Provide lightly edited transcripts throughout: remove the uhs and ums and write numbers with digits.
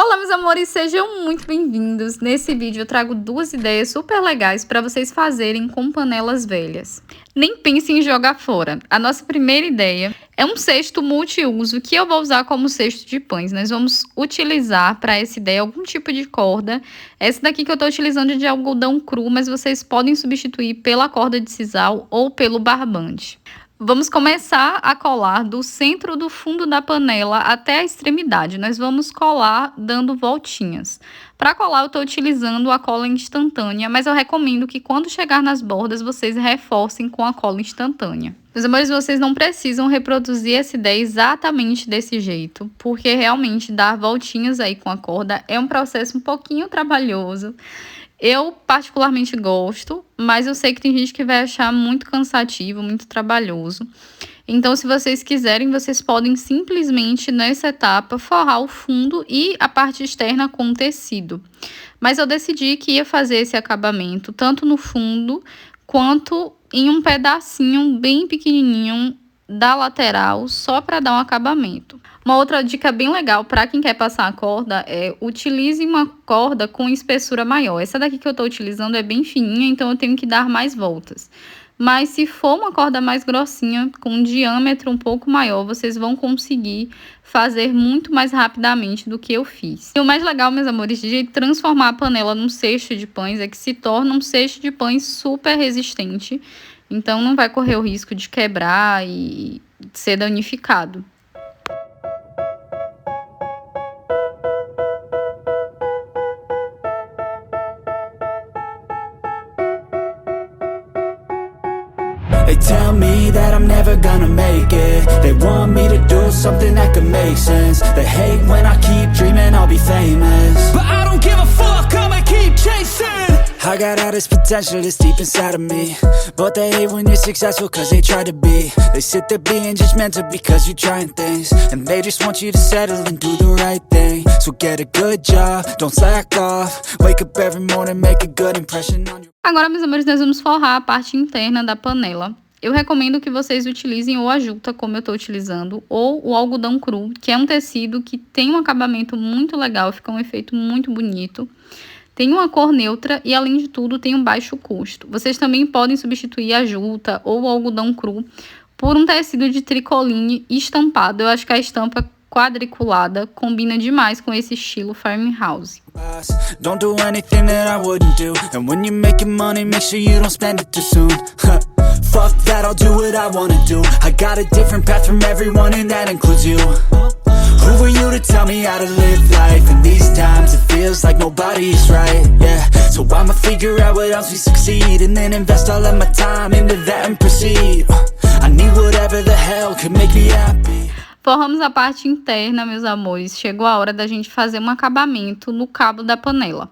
Olá, meus amores, sejam muito bem-vindos. Nesse vídeo eu trago duas ideias super legais para vocês fazerem com panelas velhas. Nem pense em jogar fora. A nossa primeira ideia é um cesto multiuso que eu vou usar como cesto de pães. Nós vamos utilizar para essa ideia algum tipo de corda. Essa daqui que eu estou utilizando é de algodão cru, mas vocês podem substituir pela corda de sisal ou pelo barbante. Vamos começar a colar do centro do fundo da panela até a extremidade. Nós vamos colar dando voltinhas. Para colar eu estou utilizando a cola instantânea, mas eu recomendo que quando chegar nas bordas vocês reforcem com a cola instantânea. Meus amores, vocês não precisam reproduzir essa ideia exatamente desse jeito, porque realmente dar voltinhas aí com a corda é um processo um pouquinho trabalhoso. Eu particularmente gosto, mas eu sei que tem gente que vai achar muito cansativo, muito trabalhoso. Então, se vocês quiserem, vocês podem simplesmente, nessa etapa, forrar o fundo e a parte externa com tecido. Mas eu decidi que ia fazer esse acabamento tanto no fundo quanto em um pedacinho bem pequenininho da lateral, só para dar um acabamento. Uma outra dica bem legal para quem quer passar a corda é utilize uma corda com espessura maior. Essa daqui que eu estou utilizando é bem fininha, então eu tenho que dar mais voltas. Mas se for uma corda mais grossinha, com um diâmetro um pouco maior, vocês vão conseguir fazer muito mais rapidamente do que eu fiz. E o mais legal, meus amores, de transformar a panela num cesto de pães é que se torna um cesto de pães super resistente. Então não vai correr o risco de quebrar e ser danificado. They tell me that I'm never gonna make it. They want me to do something that could make sense. They hate when I keep dreaming I'll be famous, but I don't give a fuck, I'ma keep chasing. I got all this potential that's deep inside of me, but they hate when you're successful cause they try to be. They sit there being judgmental because you're trying things, and they just want you to settle and do the right thing. So get a good job, don't slack off. Wake up every morning, make a good impression on you. Agora, meus amores, nós vamos forrar a parte interna da panela. Eu recomendo que vocês utilizem ou a juta, como eu estou utilizando, ou o algodão cru, que é um tecido que tem um acabamento muito legal, fica um efeito muito bonito. Tem uma cor neutra e, além de tudo, tem um baixo custo. Vocês também podem substituir a juta ou o algodão cru por um tecido de tricoline estampado. Eu acho que a estampa quadriculada combina demais com esse estilo farmhouse. Don't do anything that I wouldn't do, and when you're making money, make sure you don't spend it too soon. Fuck that, I'll do what I wanna do. I got a different path from everyone, and that includes you. Who are you to tell me how to live life? In these times it feels like nobody's right, yeah. So I'ma figure out what else we succeed, and then invest all of my time into that and proceed. I need whatever the hell could make me happy. Forramos a parte interna, meus amores. Chegou a hora da gente fazer um acabamento no cabo da panela.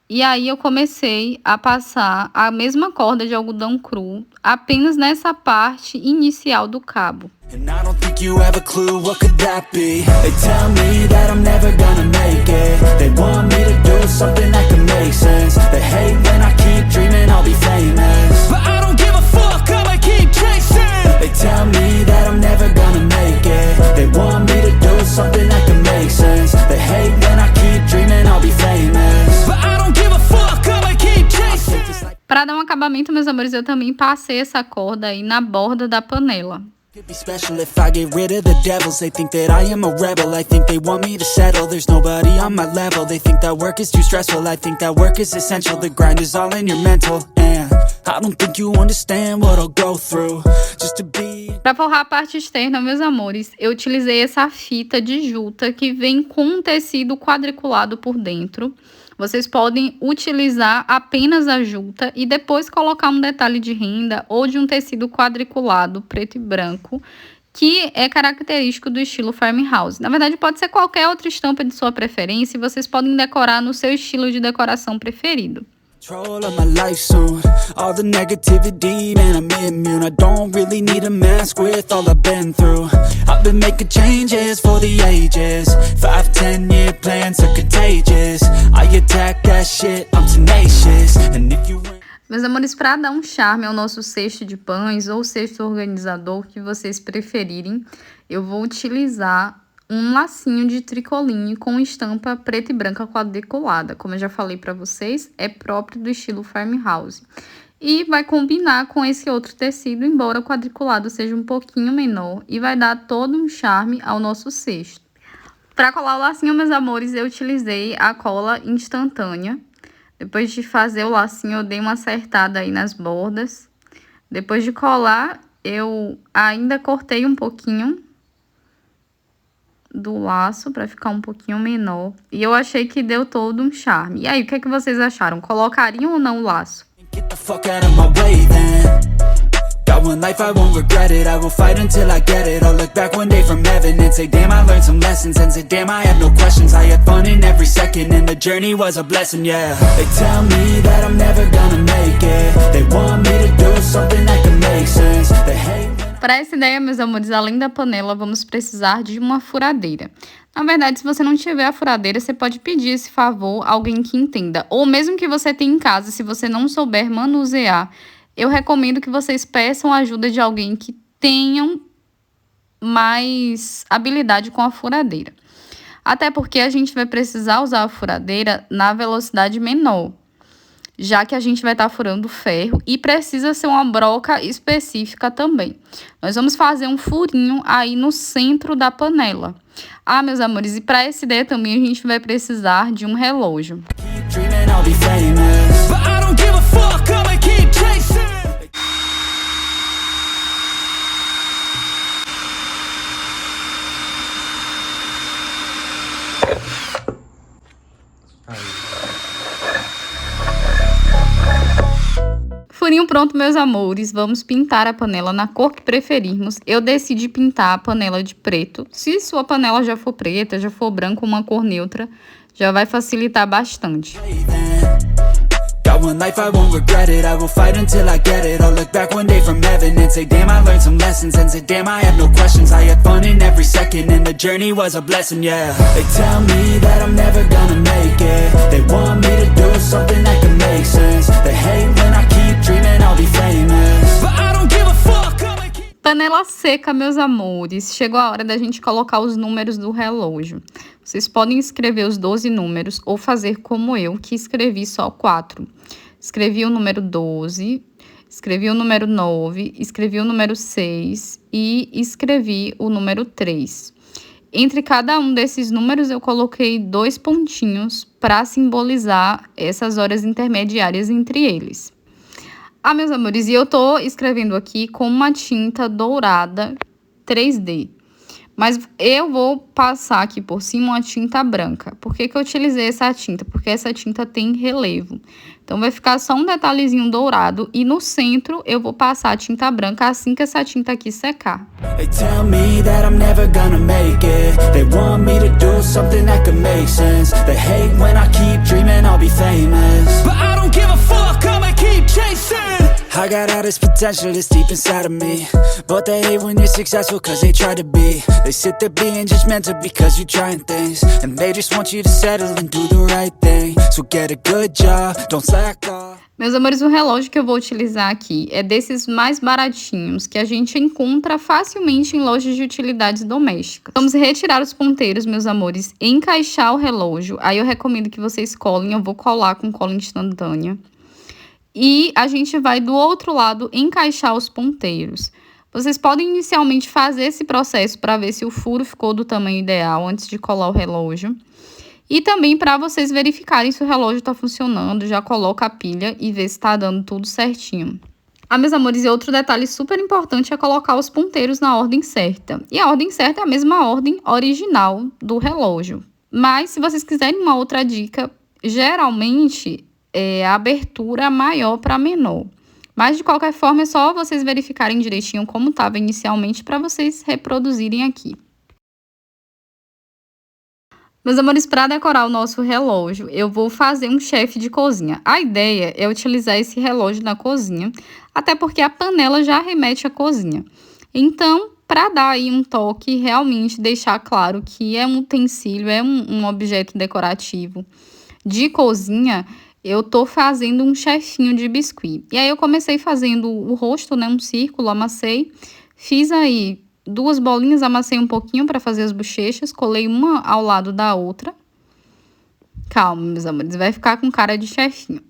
E aí eu comecei a passar a mesma corda de algodão cru apenas nessa parte inicial do cabo. And I don't think you have a clue, what could that be? They tell me that I'm never gonna make it. They want me to do something that could make sense. They hate when I keep dreaming I'll be famous, but I don't give a fuck, I'ma keep chasing. They tell me that I'm never gonna make it. They want me to do something that could make sense. They hate when I keep dreaming I'll be famous, but I don't give a fuck, I'ma keep chasing. Para dar um acabamento, meus amores, eu também passei essa corda aí na borda da panela. It'd be special if I get rid of the devils. They think that I am a rebel. I think they want me to settle. There's nobody on my level. They think that work is too stressful. I think that work is essential. The grind is all in your mental, and I don't think you understand what I'll go through just to be. Para forrar a parte externa, meus amores, eu utilizei essa fita de juta que vem com um tecido quadriculado por dentro. Vocês podem utilizar apenas a juta e depois colocar um detalhe de renda ou de um tecido quadriculado preto e branco, que é característico do estilo farmhouse. Na verdade, pode ser qualquer outra estampa de sua preferência e vocês podem decorar no seu estilo de decoração preferido. Control of my life soon. All the negativity, man, I'm immune. I don't really need a mask with all I've been through. I've been making changes for the ages. 5-10 year plans are contagious. I attack that shit, I'm tenacious. And if you... Meus amores, para dar um charme ao nosso cesto de pães ou cesto organizador, que vocês preferirem, eu vou utilizar um lacinho de tricoline com estampa preta e branca quadriculada. Como eu já falei para vocês, é próprio do estilo farmhouse. E vai combinar com esse outro tecido, embora o quadriculado seja um pouquinho menor, e vai dar todo um charme ao nosso cesto. Para colar o lacinho, meus amores, eu utilizei a cola instantânea. Depois de fazer o lacinho, eu dei uma acertada aí nas bordas. Depois de colar, eu ainda cortei um pouquinho do laço para ficar um pouquinho menor. E eu achei que deu todo um charme. E aí, o que é que vocês acharam? Colocariam ou não o laço? Get the fuck out of my way then. Got one life, I won't regret it. I will fight until I get it. I'll look back one day from heaven and say, damn, I learned some lessons. And say, damn, I have no questions. I had fun in every second and the journey was a blessing, yeah. They tell me that I'm never gonna make it. They want me to do something that can make sense. They hate. Para essa ideia, meus amores, além da panela, vamos precisar de uma furadeira. Na verdade, se você não tiver a furadeira, você pode pedir esse favor a alguém que entenda. Ou mesmo que você tenha em casa, se você não souber manusear, eu recomendo que vocês peçam a ajuda de alguém que tenha mais habilidade com a furadeira. Até porque a gente vai precisar usar a furadeira na velocidade menor, já que a gente vai estar furando ferro e precisa ser uma broca específica também. Nós vamos fazer um furinho aí no centro da panela. Ah, meus amores, e para essa ideia também a gente vai precisar de um relógio. Furinho pronto, meus amores. Vamos pintar a panela na cor que preferirmos. Eu decidi pintar a panela de preto. Se sua panela já for preta, já for branca, uma cor neutra, já vai facilitar bastante. Got one life, I won't regret it. I will fight until I get it. I'll look back one day from heaven and say, damn, I learned some lessons. And say, damn, I have no questions. I had fun in every second and the journey was a blessing, yeah. They tell me that I'm never gonna make it. They want me to do something that can make sense. They hate when I keep dreaming I'll be famous, but I don't give a fuck. Panela seca, meus amores. Chegou a hora da gente colocar os números do relógio. Vocês podem escrever os 12 números ou fazer como eu, que escrevi só 4. Escrevi o número 12, escrevi o número 9, escrevi o número 6 e escrevi o número 3. Entre cada um desses números, eu coloquei 2 pontinhos para simbolizar essas horas intermediárias entre eles. Ah, meus amores, e eu tô escrevendo aqui com uma tinta dourada 3D. Mas eu vou passar aqui por cima uma tinta branca. Por que que eu utilizei essa tinta? Porque essa tinta tem relevo. Então, vai ficar só um detalhezinho dourado. E no centro, eu vou passar a tinta branca assim que essa tinta aqui secar. They tell me that I'm never gonna make it. They want me to do something that can make sense. They hate when I keep dreaming I'll be famous, but I don't give a fuck, I'ma keep chasing. I got all this potential that's deep inside of me, but they hate when you're successful cause they try to be. They sit there being judgmental because you're trying things, and they just want you to settle and do the right thing. So get a good job, don't slack off. Meus amores, o relógio que eu vou utilizar aqui é desses mais baratinhos que a gente encontra facilmente em lojas de utilidades domésticas. Vamos retirar os ponteiros, meus amores, e encaixar o relógio. Aí eu recomendo que vocês colhem, eu vou colar com cola instantânea. E a gente vai do outro lado encaixar os ponteiros. Vocês podem inicialmente fazer esse processo para ver se o furo ficou do tamanho ideal antes de colar o relógio. E também para vocês verificarem se o relógio está funcionando, já coloca a pilha e vê se está dando tudo certinho. Ah, meus amores, e outro detalhe super importante é colocar os ponteiros na ordem certa. E a ordem certa é a mesma ordem original do relógio. Mas se vocês quiserem uma outra dica, geralmente é a abertura maior para menor. Mas de qualquer forma é só vocês verificarem direitinho como estava inicialmente para vocês reproduzirem aqui. Meus amores, para decorar o nosso relógio, eu vou fazer um chefe de cozinha. A ideia é utilizar esse relógio na cozinha, até porque a panela já remete à cozinha. Então, para dar aí um toque, realmente deixar claro que é um utensílio, é um objeto decorativo de cozinha, eu tô fazendo um chefinho de biscuit. E aí eu comecei fazendo o rosto, né, um círculo, amassei, fiz aí 2 bolinhas, amassei um pouquinho para fazer as bochechas, colei uma ao lado da outra. Calma, meus amores, vai ficar com cara de chefinho.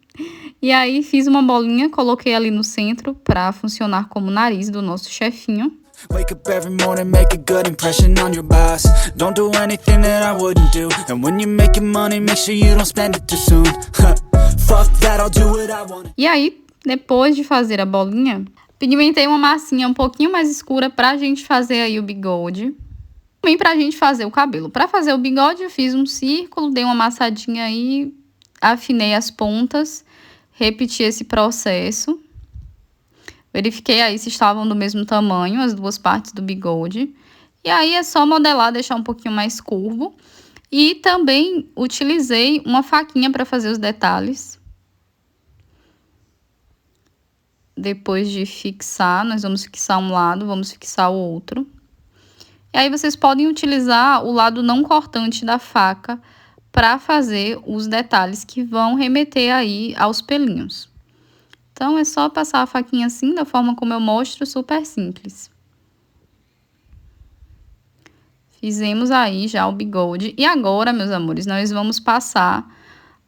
E aí, fiz uma bolinha, coloquei ali no centro para funcionar como nariz do nosso chefinho. Wake up every morning, make a good impression on your boss. Don't do anything that I wouldn't do. And when you're making money, make sure you don't spend it too soon. Fuck that, I'll do what I want. E aí, depois de fazer a bolinha, pigmentei uma massinha um pouquinho mais escura pra gente fazer aí o bigode. Também pra gente fazer o cabelo. Pra fazer o bigode, eu fiz um círculo, dei uma amassadinha aí, afinei as pontas, repeti esse processo. Verifiquei aí se estavam do mesmo tamanho, as 2 partes do bigode. E aí é só modelar, deixar um pouquinho mais curvo. E também utilizei uma faquinha para fazer os detalhes. Depois de fixar, nós vamos fixar um lado, vamos fixar o outro. E aí vocês podem utilizar o lado não cortante da faca para fazer os detalhes que vão remeter aí aos pelinhos. Então, é só passar a faquinha assim, da forma como eu mostro, super simples. Fizemos aí já o bigode. E agora, meus amores, nós vamos passar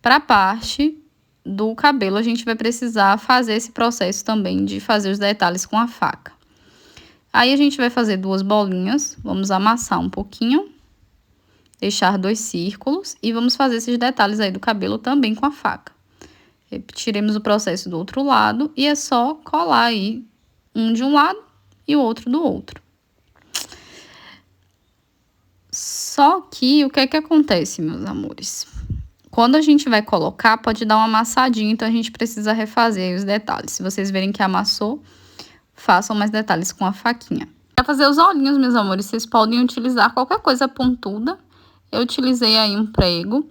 para a parte do cabelo. A gente vai precisar fazer esse processo também de fazer os detalhes com a faca. Aí, a gente vai fazer 2 bolinhas. Vamos amassar um pouquinho. Deixar 2 círculos. E vamos fazer esses detalhes aí do cabelo também com a faca. Repetiremos o processo do outro lado. E é só colar aí um de um lado e o outro do outro. Só que, o que é que acontece, meus amores? Quando a gente vai colocar, pode dar uma amassadinha, então a gente precisa refazer os detalhes. Se vocês verem que amassou, façam mais detalhes com a faquinha. Para fazer os olhinhos, meus amores, vocês podem utilizar qualquer coisa pontuda. Eu utilizei aí um prego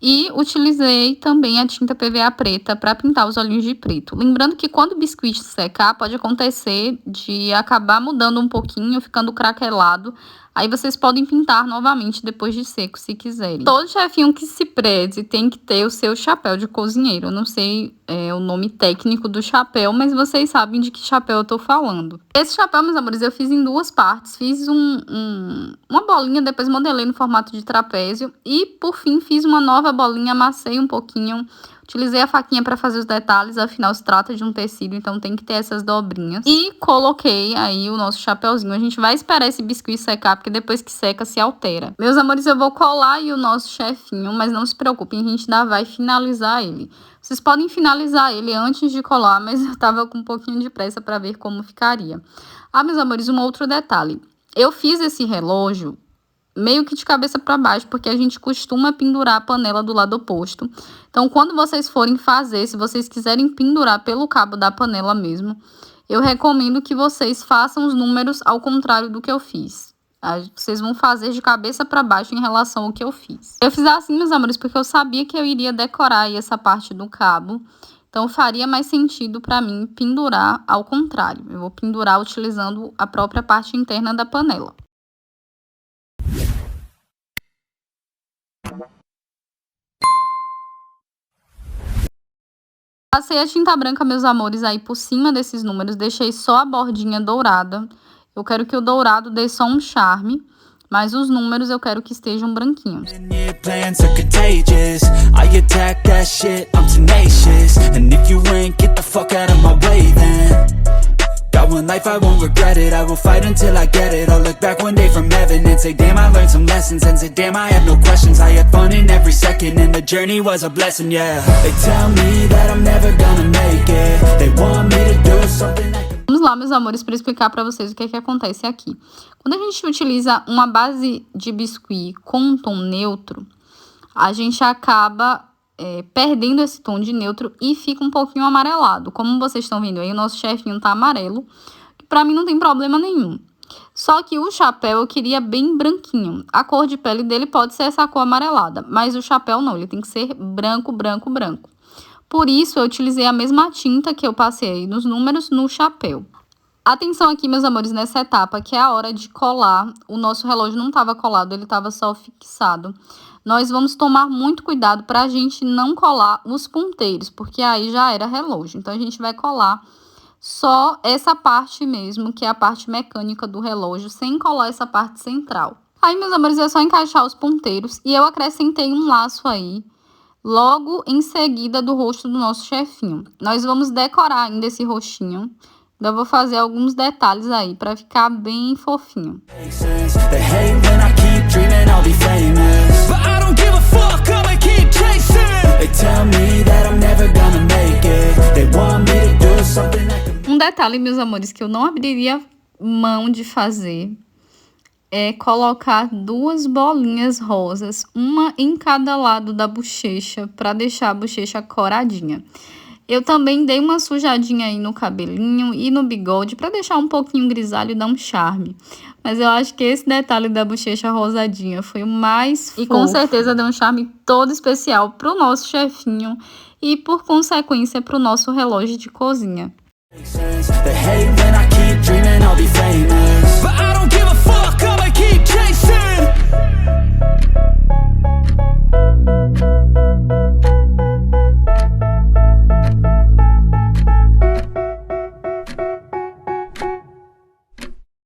e utilizei também a tinta PVA preta para pintar os olhinhos de preto. Lembrando que quando o biscuit secar, pode acontecer de acabar mudando um pouquinho, ficando craquelado. Aí vocês podem pintar novamente depois de seco, se quiserem. Todo chefinho que se preze tem que ter o seu chapéu de cozinheiro. Eu não sei o nome técnico do chapéu, mas vocês sabem de que chapéu eu tô falando. Esse chapéu, meus amores, eu fiz em 2 partes. Fiz uma bolinha, depois modelei no formato de trapézio. E, por fim, fiz uma nova bolinha, amassei um pouquinho. Utilizei a faquinha para fazer os detalhes, afinal se trata de um tecido, então tem que ter essas dobrinhas. E coloquei aí o nosso chapéuzinho. A gente vai esperar esse biscuit secar, porque depois que seca se altera. Meus amores, eu vou colar aí o nosso chefinho, mas não se preocupem, a gente ainda vai finalizar ele. Vocês podem finalizar ele antes de colar, mas eu tava com um pouquinho de pressa para ver como ficaria. Ah, meus amores, um outro detalhe. Eu fiz esse relógio meio que de cabeça para baixo, porque a gente costuma pendurar a panela do lado oposto. Então, quando vocês forem fazer, se vocês quiserem pendurar pelo cabo da panela mesmo, eu recomendo que vocês façam os números ao contrário do que eu fiz. Vocês vão fazer de cabeça para baixo em relação ao que eu fiz. Eu fiz assim, meus amores, porque eu sabia que eu iria decorar aí essa parte do cabo. Então, faria mais sentido para mim pendurar ao contrário. Eu vou pendurar utilizando a própria parte interna da panela. Passei a tinta branca, meus amores, aí por cima desses números. Deixei só a bordinha dourada. Eu quero que o dourado dê só um charme, mas os números eu quero que estejam branquinhos. Got one life, I won't regret it. I will fight until I get it. I'll look back one day from heaven and say, damn, I learned some lessons. And say, damn, I have no questions. I had fun in every second and the journey was a blessing, yeah. They tell me that I'm never gonna make it. They want me to do something that... Vamos lá, meus amores, para explicar para vocês o que é que acontece aqui. Quando a gente utiliza uma base de biscuit com um tom neutro, a gente acaba perdendo esse tom de neutro e fica um pouquinho amarelado. Como vocês estão vendo aí, o nosso chefinho tá amarelo, que pra mim não tem problema nenhum. Só que o chapéu eu queria bem branquinho. A cor de pele dele pode ser essa cor amarelada, mas o chapéu não, ele tem que ser branco, branco, branco. Por isso, eu utilizei a mesma tinta que eu passei aí nos números no chapéu. Atenção aqui, meus amores, nessa etapa, que é a hora de colar. O nosso relógio não estava colado, ele estava só fixado. Nós vamos tomar muito cuidado para a gente não colar os ponteiros, porque aí já era relógio. Então, a gente vai colar Só essa parte mesmo, que é a parte mecânica do relógio, sem colar essa parte central. Aí, meus amores, é só encaixar os ponteiros e eu acrescentei um laço aí, logo em seguida do rosto do nosso chefinho. Nós vamos decorar ainda esse rostinho. Eu vou fazer alguns detalhes aí para ficar bem fofinho. Um detalhe, meus amores, que eu não abriria mão de fazer é colocar 2 bolinhas rosas, uma em cada lado da bochecha, para deixar a bochecha coradinha. Eu também dei uma sujadinha aí no cabelinho e no bigode para deixar um pouquinho grisalho e dar um charme. Mas eu acho que esse detalhe da bochecha rosadinha foi o mais fofo. E com certeza deu um charme todo especial pro nosso chefinho e, por consequência, pro nosso relógio de cozinha.